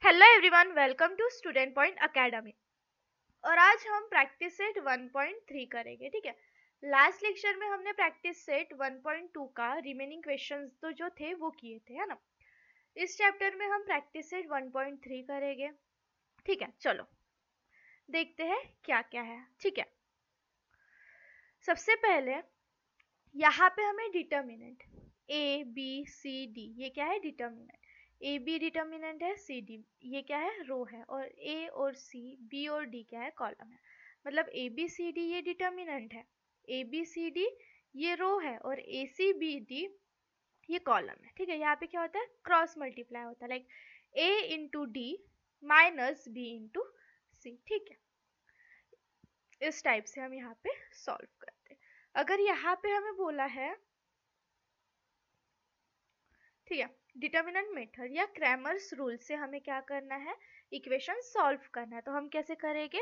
Hello everyone, welcome to student point academy. और आज हम प्रैक्टिस सेट 1.3 करेंगे। ठीक है, लास्ट लेक्चर में हमने प्रैक्टिस सेट 1.2 का रिमेनिंग क्वेश्चंस तो जो थे वो किए थे, है ना। इस चैप्टर में हम प्रैक्टिस सेट 1.3 करेंगे। ठीक है, चलो देखते हैं क्या क्या है। ठीक है, सबसे पहले यहाँ पे हमें determinant A B C D, ये क्या है, डिटर्मिनेंट। ए बी डिटर्मिनेंट है, सी डी ये क्या है, रो है, और ए और सी, बी और डी क्या है, कॉलम है। मतलब ए बी सी डी ये डिटर्मिनेंट है, ए बी सी डी ये रो है, और ए सी बी डी ये कॉलम है। ठीक है, यहाँ पे क्या होता है, क्रॉस मल्टीप्लाई होता है, like a into d minus b into c. ठीक है, इस टाइप से हम यहाँ पे सॉल्व करते हैं। अगर यहाँ पे हमें बोला है, ठीक है, डिटर्मिनेंट मेथड या क्रैमर्स रूल से हमें क्या करना है, इक्वेशन सॉल्व करना है। तो हम कैसे करेंगे,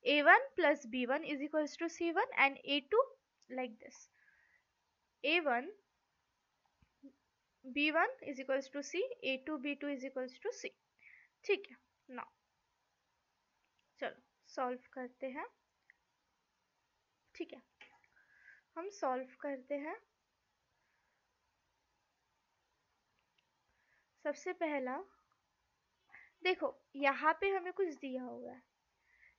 a1 plus b1 is equals to c1 and a2 like this, a1 b1 is equals to c, a2 b2 is equals to c। ठीक है, नाउ चलो सॉल्व करते हैं। ठीक है, हम सॉल्व करते हैं। सबसे पहला देखो, यहाँ पे हमें कुछ दिया हुआ है,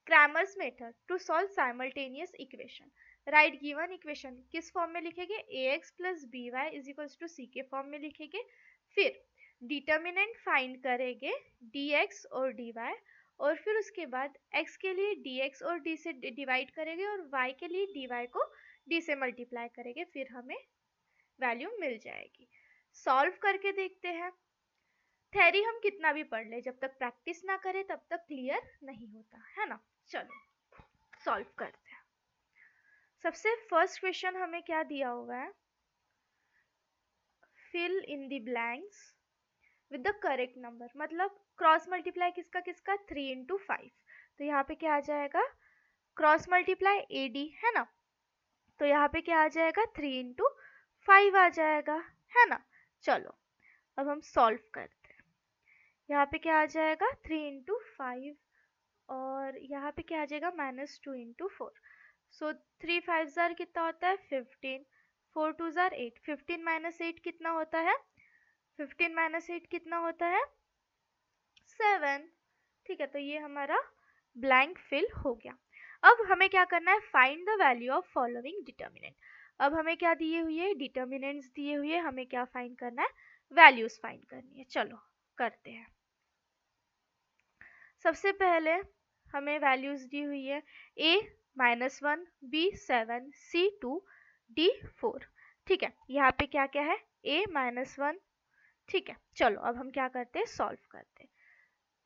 Cramer's method to solve simultaneous equation. Right given equation किस फॉर्म में लिखेंगे, ax plus b y is equals to c के फॉर्म में लिखेंगे। फिर डिटर्मिनेंट फाइंड करेंगे dx और dy, और फिर उसके बाद x के लिए dx और d से डिवाइड करेंगे, और y के लिए dy को d से मल्टीप्लाई करेंगे, फिर हमें वैल्यू मिल जाएगी। सॉल्व करके देखते हैं। थ्योरी हम कितना भी पढ़ ले, जब तक प्रैक्टिस ना करें तब तक क्लियर नहीं होता है ना। चलो सॉल्व करते हैं। सबसे फर्स्ट क्वेश्चन हमें क्या दिया हुआ है, fill in the blanks with the correct number. मतलब क्रॉस मल्टीप्लाई किसका किसका, 3 इंटू 5। तो यहाँ पे क्या आ जाएगा, क्रॉस मल्टीप्लाई ए डी है ना, तो यहाँ पे क्या आ जाएगा, 3 इंटू 5 आ जाएगा, है ना। चलो अब हम सॉल्व करते हैं। यहाँ पे क्या आ जाएगा, 3 इंटू 5, और यहाँ पे क्या आ जाएगा, -2 इंटू 4। सो 3 5 जार कितना होता है, 15, 4 2 जार 8, 15 माइनस 8 कितना होता है, 15 माइनस 8 कितना होता है, 7। ठीक है, तो ये हमारा ब्लैंक फिल हो गया। अब हमें क्या करना है, find the value of following determinant. अब हमें क्या दिए हुए है, डिटर्मिनेंट्स दिए हुए, हमें क्या फाइंड करना है, वैल्यूज फाइंड करनी है। चलो करते हैं। सबसे पहले हमें वैल्यूज दी हुई है, a -1, b 7, c 2, d 4। ठीक है, यहाँ पे क्या क्या है, a -1। ठीक है, चलो अब हम क्या करते हैं, सॉल्व करते हैं।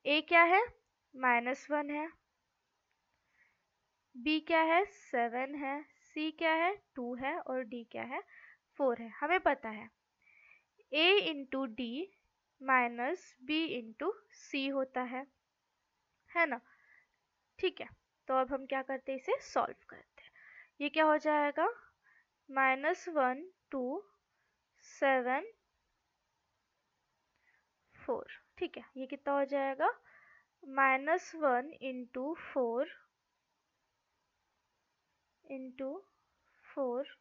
a क्या है, -1 है, b क्या है, 7 है, c क्या है, 2 है, और d क्या है, 4 है। हमें पता है a into d minus b into c होता है ना। ठीक है, तो अब हम क्या करते हैं, इसे सॉल्व करते हैं। ये क्या हो जाएगा, -1 2 7 4। ठीक है, ये कितना हो जाएगा, -1 इंटू 4 इंटू 4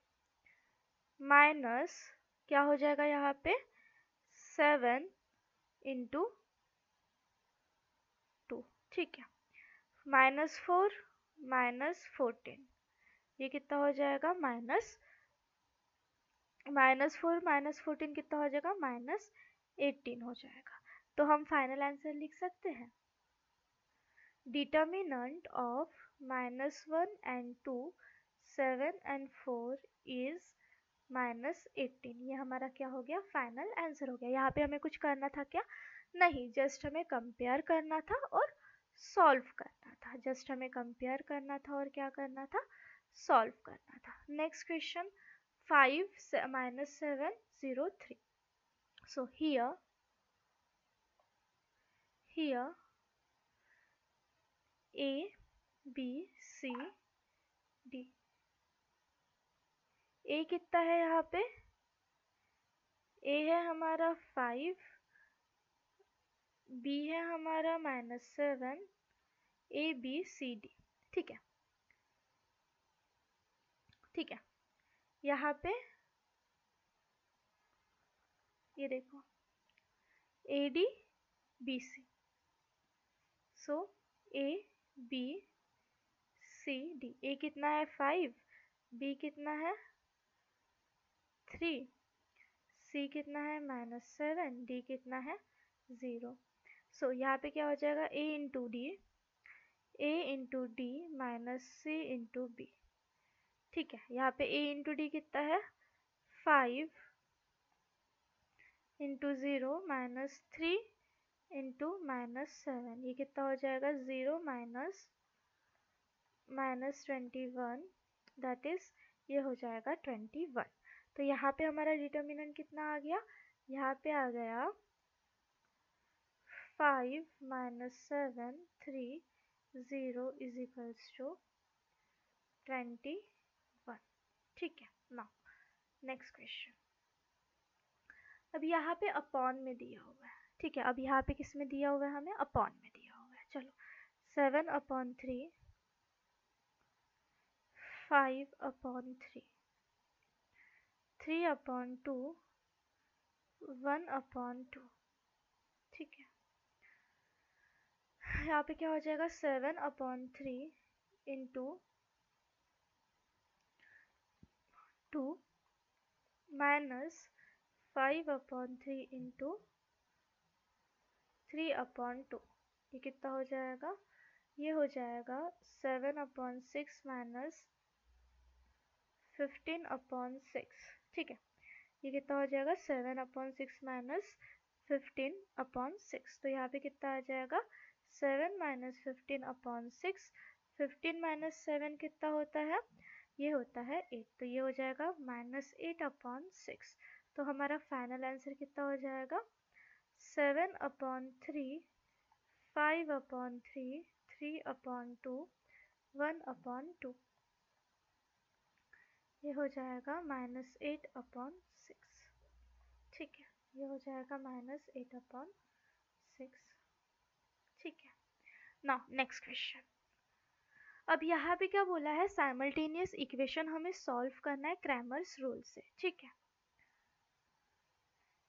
माइनस क्या हो जाएगा यहाँ पे, 7 इंटू 2। ठीक है, -4 -14, ये कितना हो जाएगा, -4 -14 कितना हो जाएगा, -18 हो जाएगा। तो हम फाइनल आंसर लिख सकते हैं, determinant of -1 and 2, 7 and 4 is -18। ये हमारा क्या हो गया, फाइनल आंसर हो गया। यहाँ पे हमें कुछ करना था क्या, नहीं, जस्ट हमें कंपेयर करना था और सॉल्व करना था। जस्ट हमें कंपेयर करना था और क्या करना था, सॉल्व करना था। Next question 5 -7 0 3। So here A B C D, A कितना है यहाँ पे, A है हमारा 5, बी है हमारा -7, ए बी सी डी। ठीक है, ठीक है। यहाँ पे ये देखो a d b c, so a B C d. A कितना है 5, बी कितना है 3, सी कितना है -7, डी कितना है 0। सो यहाँ पे क्या हो जाएगा ए इंटू डी, ए इंटू डी माइनस सी इंटू बी। ठीक है, यहाँ पे ए इंटू डी कितना है 5 इंटू 0 -3 इंटू -7, ये कितना हो जाएगा 0 -21, दैट इज ये हो जाएगा 21। तो यहाँ पे हमारा डिटर्मिनेंट कितना आ गया, यहाँ पे आ गया 5 -7 3 0 इज इक्वल्स टू 21। ठीक है, नाउ नेक्स्ट क्वेश्चन। अब यहाँ पे अपॉन में दिया हुआ है। ठीक है, अब यहाँ पे किस में दिया हुआ है, हमें अपॉन में दिया हुआ है। चलो 7/3, 5/3, 3/2, 1/2। ठीक है, यहाँ पे क्या हो जाएगा 7/3 इंटू 2 माइनस 5/3 इंटू 3/2। ये कितना हो जाएगा, ये हो जाएगा 7/6 माइनस 15/6। ठीक है, ये कितना हो जाएगा 7/6 माइनस 15/6। तो यहाँ पे कितना आ जाएगा 7 माइनस 15/6। 15 माइनस 7 कितना होता है, ये होता है 8। तो ये हो जाएगा -8/6। तो हमारा फाइनल आंसर कितना हो जाएगा 7/3, 5/3, 3/2, 1/2। ये हो जाएगा -8/6। ठीक है, ये हो जाएगा -8/6। ठीक है, नाउ नेक्स्ट क्वेश्चन। अब यहाँ पे क्या बोला है, साइमल्टेनियस इक्वेशन हमें सॉल्व करना है क्रैमर्स रूल से। ठीक है,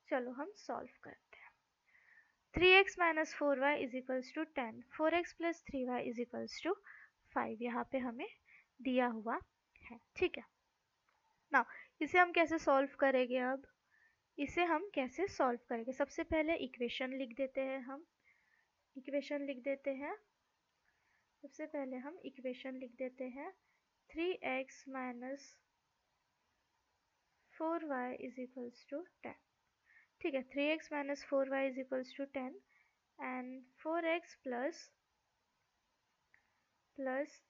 चलो हम सॉल्व करते हैं। 3x minus 4y is equals to 10, 4x plus 3y is equals to 5 यहाँ पे हमें दिया हुआ है। ठीक है, नाउ इसे हम कैसे सॉल्व करेंगे, अब इसे हम कैसे सॉल्व करेंगे, सबसे पहले इक्वेशन लिख देते हैं। हम इक्वेशन लिख देते हैं, सबसे पहले हम इक्वेशन लिख देते हैं 3x minus 4y is equals to 10। ठीक है, 3x minus 4y is equals to 10 and 4x plus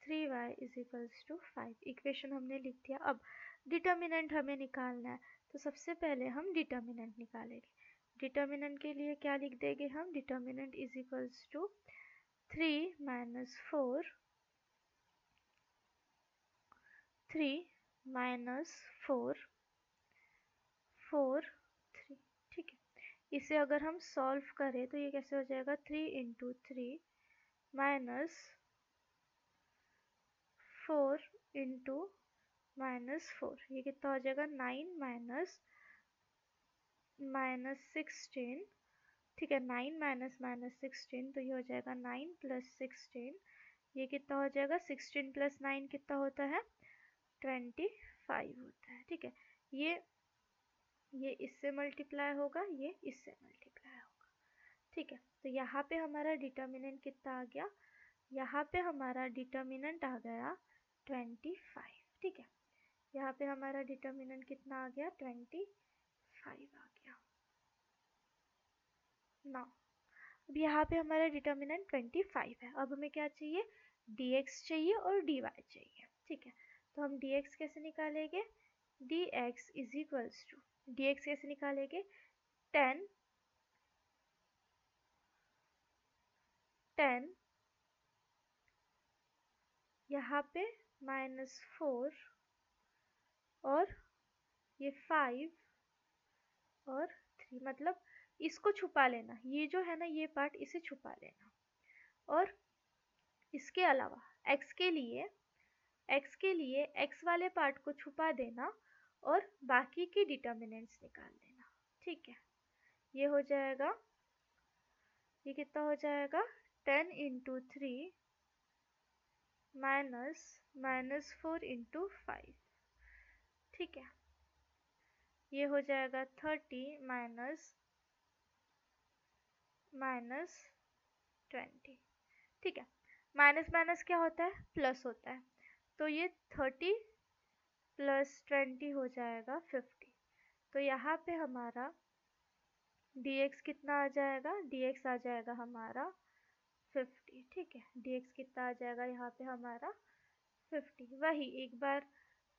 3y is equals to 5। Equation हमने लिख दिया। अब डिटर्मिनेंट हमें निकालना है, तो सबसे पहले हम डिटर्मिनेंट निकालेंगे। डिटर्मिनेंट के लिए क्या लिख देंगे हम, determinant is equals to 3 minus 4, 3 minus 4, 4 3। ठीक है, इसे अगर हम सॉल्व करें तो ये कैसे हो जाएगा 3 इंटू 3 माइनस 4 इंटू -4, ये कितना हो जाएगा 9 माइनस 16। ठीक है, 9 माइनस -16, तो ये हो जाएगा 9 प्लस 16। ये कितना हो जाएगा 16 प्लस 9 कितना होता है 25 होता है। ठीक है, ये इससे मल्टीप्लाई होगा, ये इससे मल्टीप्लाई होगा। ठीक है, तो यहाँ पे हमारा डिटर्मिनेंट कितना आ गया, यहाँ पे हमारा डिटर्मिनेंट आ गया 25। ठीक है, यहाँ पे हमारा डिटर्मिनेंट कितना आ गया 25 आ गया। नाउ अब यहाँ पे हमारा डिटर्मिनेंट 25 है। अब हमें क्या चाहिए, dx चाहिए और dy चाहिए। ठीक है, तो हम dx कैसे निकालेंगे, dx is equals to, dx कैसे निकालेंगे 10 यहाँ पे -4 और ये 5 और 3, मतलब इसको छुपा लेना, ये जो है ना ये पार्ट इसे छुपा लेना, और इसके अलावा x के लिए x वाले पार्ट को छुपा देना और बाकी की डिटर्मिनेंट्स निकाल लेना। ठीक है, ये हो जाएगा, ये कितना हो जाएगा 10 इंटू 3 माइनस 4 इंटू 5। ठीक है, ये हो जाएगा 30 माइनस 20। ठीक है, माइनस माइनस क्या होता है, प्लस होता है, तो ये 30 प्लस 20 हो जाएगा 50। तो यहाँ पे हमारा dx कितना आ जाएगा, dx आ जाएगा हमारा 50। ठीक है, dx कितना आ जाएगा यहाँ पे हमारा 50। वही एक बार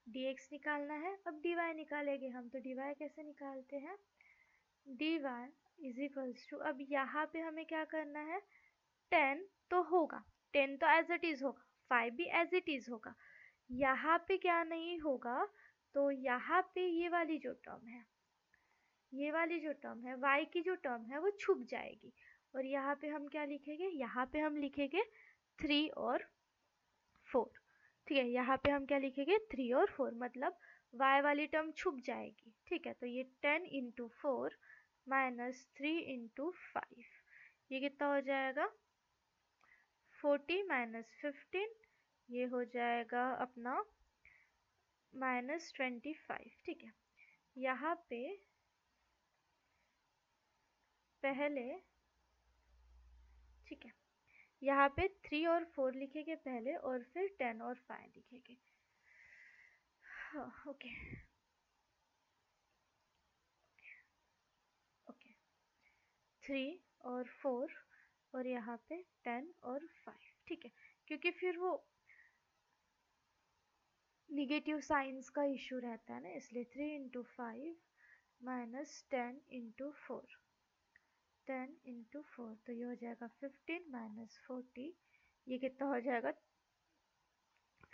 dx निकालना है, अब dy निकालेंगे हम। तो dy कैसे निकालते हैं, dy इज इक्वल्स टू, अब यहाँ पे हमें क्या करना है, 10 तो होगा, 10 तो एज इट इज होगा, 5 भी एज इट इज होगा। यहाँ पे क्या नहीं होगा, तो यहाँ पे ये वाली जो टर्म है, ये वाली जो टर्म है y की जो टर्म है वो छुप जाएगी। और यहाँ पे हम क्या लिखेंगे, यहाँ पे हम लिखेंगे 3 और 4। ठीक है, यहाँ पे हम क्या लिखेंगे 3 और 4, मतलब y वाली टर्म छुप जाएगी। ठीक है, तो ये 10 इंटू 4 माइनस 3 इंटू 5, ये कितना हो जाएगा 40 माइनस 15, ये हो जाएगा अपना -25। ठीक है, यहाँ पे पहले, ठीक है, यहाँ पे 3 और 4 लिखेंगे पहले और फिर 10 और 5 लिखेंगे। हाँ, ओके ओके, 3 और 4 और यहाँ पे 10 और 5। ठीक है, क्योंकि फिर वो निगेटिव साइंस का इशू रहता है ना, इसलिए 3 इंटू 5 माइनस 10 इंटू 4, 10 इंटू 4, तो ये हो जाएगा 15 माइनस 40, ये कितना हो जाएगा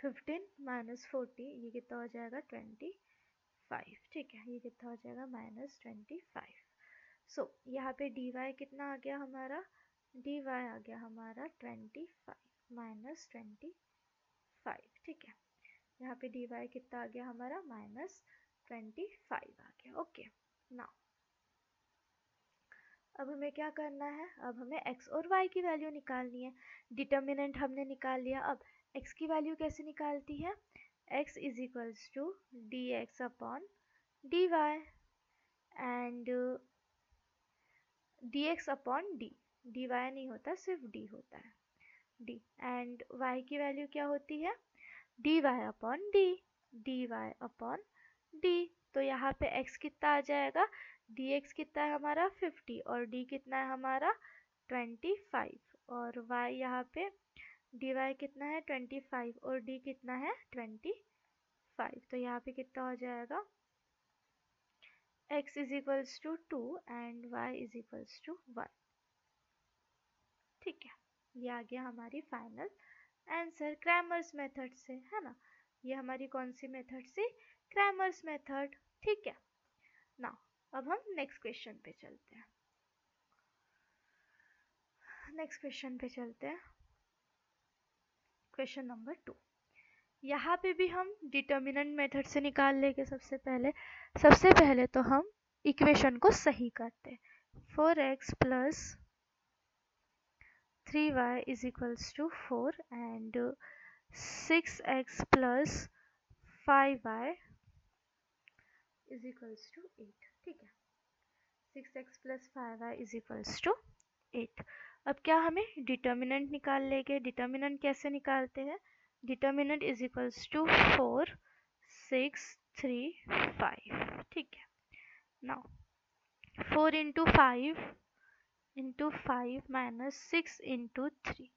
15 माइनस 40, ये कितना हो जाएगा 25। ठीक है, ये कितना हो जाएगा -25। सो यहाँ पे dy कितना आ गया हमारा, dy आ गया हमारा 25 -25। ठीक है, यहाँ पे dy कितना आ गया हमारा -25 आ गया। ओके, नाउ अब हमें क्या करना है, अब हमें x और y की वैल्यू निकालनी है। डिटर्मिनेंट हमने निकाल लिया, अब x की वैल्यू कैसे निकालती है, x is equals to dx upon dy and dx upon d, dy नहीं होता, सिर्फ d होता है, d, एंड y की वैल्यू क्या होती है, dy upon d, dy upon d। तो यहाँ पे x कितना आ जाएगा, dx कितना है हमारा 50 और d कितना है हमारा 25, और y यहाँ पे dy कितना है 25 और d कितना है 25। तो यहाँ पे कितना हो जाएगा, x is equals to 2 and y is equals to 1। ठीक है, ये आ गया हमारी फाइनल आंसर क्रैमर्स मेथड से, है ना। ये हमारी कौन सी मेथड से, क्रैमर्स मेथड। ठीक है, नाउ अब हम नेक्स्ट क्वेश्चन पे चलते हैं, क्वेश्चन नंबर 2। यहाँ पे भी हम डिटर्मिनेंट मेथड से निकाल लेंगे। सबसे पहले तो हम इक्वेशन को सही करते हैं। 4x plus 3y is equals to 4 and 6x plus 5y is equals to 8। ठीक है, 6x plus 5y is equals to 8। अब क्या हमें डिटर्मिनेंट निकाल लेंगे। डिटर्मिनेंट कैसे निकालते हैं, डिटर्मिनेंट इज इक्वल्स टू 4 6 3 5। ठीक है, now 4 into 5 minus 6 into 3,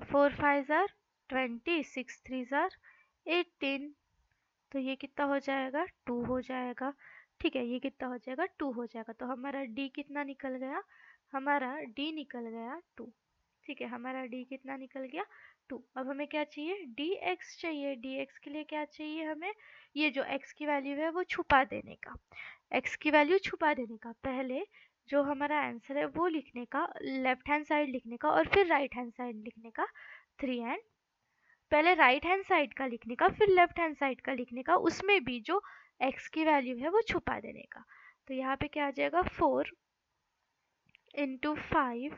4 5 jar 20, 6 3 jar 18, तो ये कितना हो जाएगा 2 हो जाएगा। ठीक है, ये कितना हो जाएगा 2 हो जाएगा। तो हमारा d कितना निकल गया, हमारा d निकल गया 2। ठीक है, हमारा d कितना निकल गया 2। अब हमें क्या चाहिए, dx चाहिए। dx के लिए क्या चाहिए हमें, ये जो x की वैल्यू है वो छुपा देने का, x की वैल्यू छुपा देने का। पहले जो हमारा आंसर है वो लिखने का, लेफ्ट हैंड साइड लिखने का और फिर राइट हैंड साइड लिखने का 3 एंड पहले राइट हैंड साइड का लिखने का फिर लेफ्ट हैंड साइड का लिखने का, उसमें भी जो x की वैल्यू है वो छुपा देने का। तो यहाँ पे क्या आ जाएगा 4 into 5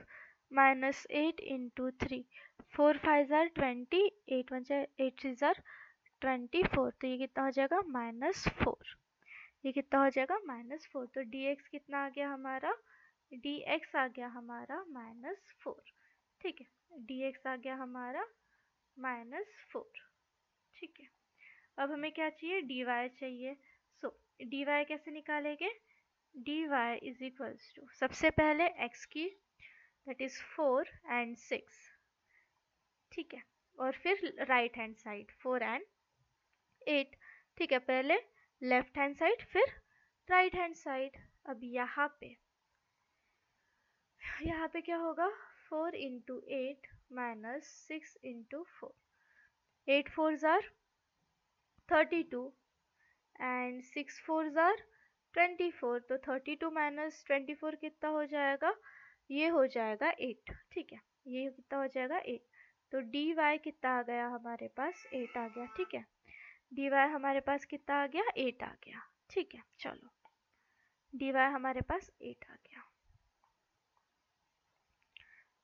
minus 8 into 3, 4 5 jar 20, 8 1 8 3 jar 24, तो ये कितना हो जाएगा -4। ये कितना हो जाएगा -4। तो dx कितना आ गया हमारा, dx आ गया हमारा -4। ठीक है, dx आ गया हमारा -4। ठीक है, अब हमें क्या चाहिए, dy चाहिए। सो dy कैसे निकालेंगे, dy इज इक्वल्स टू सबसे पहले x की दैट इज 4 एंड 6, ठीक है, और फिर राइट हैंड साइड 4 एंड 8। ठीक है, पहले लेफ्ट हैंड साइड फिर राइट हैंड साइड। अब यहाँ पे क्या होगा, 4 into 8 minus 6 into 4, 8 4 jar 32 and 6 4 jar 24, तो 32 माइनस 24 कितना हो जाएगा, ये हो जाएगा 8। ठीक है, ये कितना हो जाएगा 8। तो dy कितना आ गया हमारे पास, 8 आ गया। ठीक है, dy हमारे पास कितना आ गया, 8 आ गया। ठीक है, चलो dy हमारे पास 8 आ गया,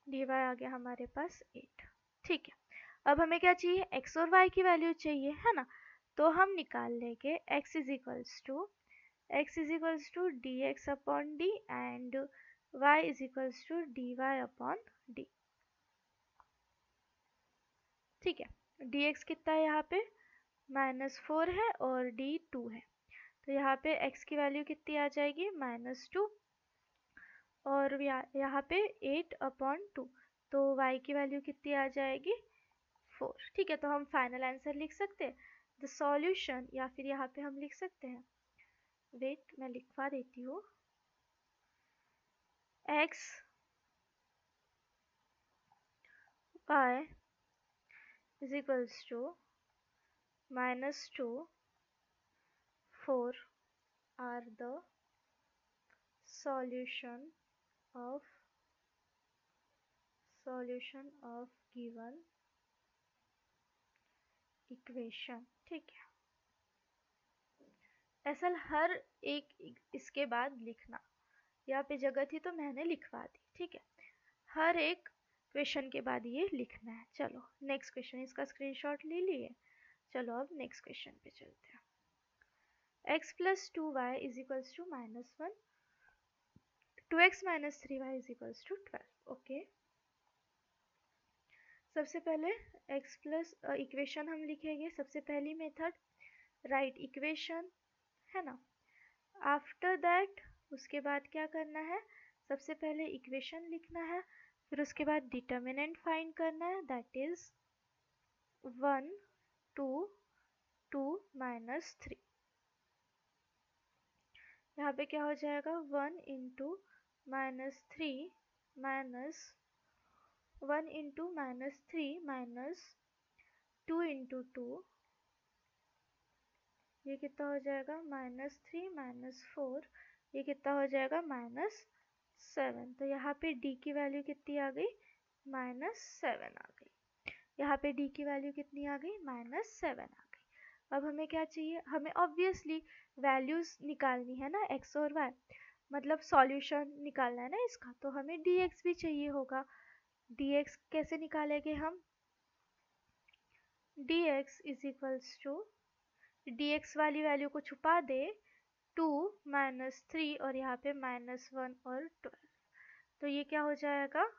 dy आ गया हमारे पास 8। ठीक है, अब हमें क्या चाहिए, x और y की वैल्यू चाहिए, है ना। तो हम निकाल लेंगे x is equals to D X upon D and y is equals to D Y upon D. ठीक है, dx कितना है यहाँ पे, -4 है और d 2 है, तो यहाँ पे x की वैल्यू कितनी आ जाएगी, -2, और यहाँ पे 8 अपॉन 2, तो y की वैल्यू कितनी आ जाएगी, 4। ठीक है, तो हम फाइनल आंसर लिख सकते हैं द सॉल्यूशन, या फिर यहाँ पे हम लिख सकते हैं, वेट मैं लिखवा देती हूँ, x y is equals to -2 4 are the solution of given equation। ठीक है, ऐसा हर एक इसके बाद लिखना, यहाँ पे जगह थी तो मैंने लिखवा दी। ठीक है, हर एक क्वेश्चन के बाद ये लिखना है। चलो नेक्स्ट क्वेश्चन, इसका स्क्रीनशॉट ले लिए। चलो अब नेक्स्ट क्वेश्चन पे चलते हैं। x plus 2y is equals to -1, 2x minus 3y is equals to 12। Okay, सबसे पहले x प्लस इक्वेशन हम लिखेंगे, सबसे पहली मेथड राइट इक्वेशन, है ना। आफ्टर दैट उसके बाद क्या करना है, सबसे पहले इक्वेशन लिखना है, फिर उसके बाद डिटर्मिनेंट फाइंड करना है, दैट इज 1 2 2 -3। यहाँ पे क्या हो जाएगा, 1 into -3 minus 1 into -3 minus 2 into 2, ये कितना हो जाएगा, -3 -4, ये कितना हो जाएगा, -7। तो यहाँ पे d की वैल्यू कितनी आ गई, -7 आ गई। यहाँ पे d की वैल्यू कितनी आ गई, -7 आ गई। अब हमें क्या चाहिए, हमें ऑब्वियसली वैल्यूज निकालनी है ना, x और y, मतलब सॉल्यूशन निकालना है ना इसका, तो हमें dx भी चाहिए होगा। dx कैसे निकालेंगे हम, dx is equals to, dx वाली वैल्यू को छुपा दे, 2 -3 और यहाँ पे -1 और 12, तो ये क्या हो जाएगा,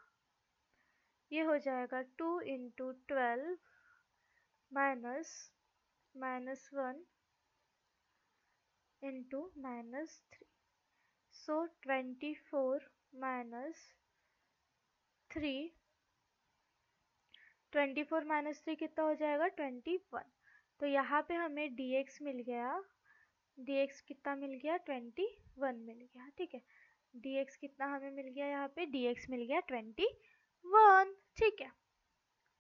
ये हो जाएगा 2 इंटू 12 माइनस -1 इंटू -3, सो 24 माइनस 3, 24 माइनस 3 कितना हो जाएगा, 21। तो यहाँ पे हमें dx मिल गया, dx कितना मिल गया, 21 मिल गया। ठीक है, dx कितना हमें मिल गया, यहाँ पे dx मिल गया 21। ठीक है,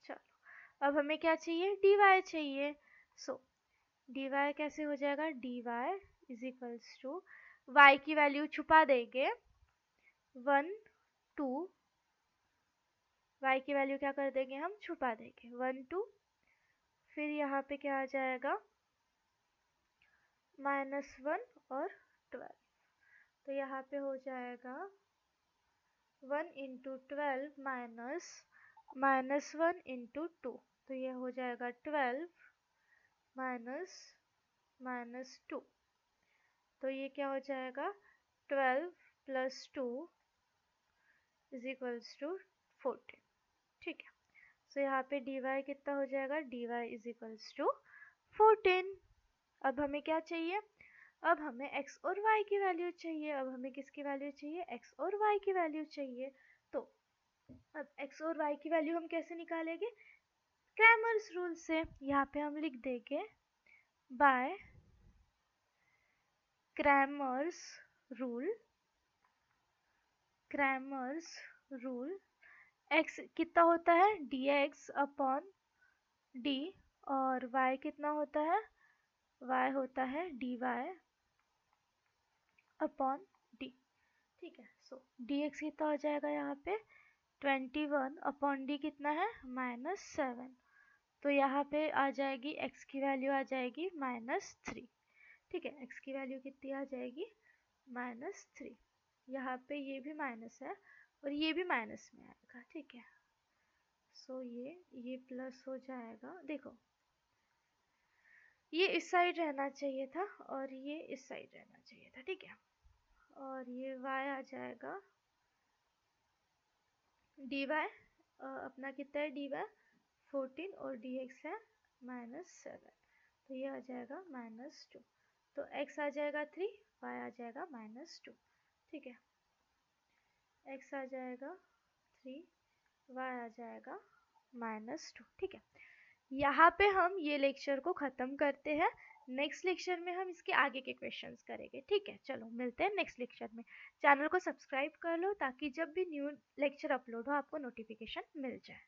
चलो अब हमें क्या चाहिए, dy चाहिए। सो dy कैसे हो जाएगा, dy is equals to y की वैल्यू छुपा देंगे, 1 2 y की वैल्यू क्या कर देंगे हम, छुपा देंगे, 1 2, फिर यहाँ पे क्या आ जाएगा -1 और 12, तो यहाँ पे हो जाएगा 1 इंटू 12 -1 इंटू 2, तो ये हो जाएगा 12 -2, तो ये क्या हो जाएगा 12 प्लस 2 इज इक्वल्स टू 14, ठीक है। सो यहाँ पे dy कितना हो जाएगा, dy इज इक्वल्स टू 14। अब हमें क्या चाहिए, अब हमें x और y की वैल्यू चाहिए, अब हमें किसकी वैल्यू चाहिए, x और y की वैल्यू चाहिए। तो अब x और y की वैल्यू हम कैसे निकालेंगे, क्रैमर्स रूल से। यहाँ पे हम लिख देंगे by Cramer's rule, Cramer's rule x कितना होता है dx अपॉन d, और y कितना होता है, y होता है dy अपॉन d, ठीक है। सो dx कितना हो जाएगा यहाँ पे 21 अपॉन d कितना है -7, तो यहाँ पे आ जाएगी x की वैल्यू आ जाएगी -3, ठीक है। x की वैल्यू कितनी आ जाएगी -3, यहाँ पे ये भी माइनस है और ये भी माइनस में आएगा, ठीक है। सो ये प्लस हो जाएगा, देखो ये इस साइड रहना चाहिए था और ये इस साइड रहना चाहिए था, ठीक है। और ये y आ जाएगा dy, अपना कितना है dy 14 और dx है -7, तो ये आ जाएगा -2, तो x आ जाएगा 3, y आ जाएगा -2, ठीक है। x आ जाएगा 3, y आ जाएगा -2, ठीक है। यहाँ पे हम ये लेक्चर को ख़त्म करते हैं, नेक्स्ट लेक्चर में हम इसके आगे के क्वेश्चंस करेंगे, ठीक है। चलो मिलते हैं नेक्स्ट लेक्चर में। चैनल को सब्सक्राइब कर लो ताकि जब भी न्यू लेक्चर अपलोड हो आपको नोटिफिकेशन मिल जाए।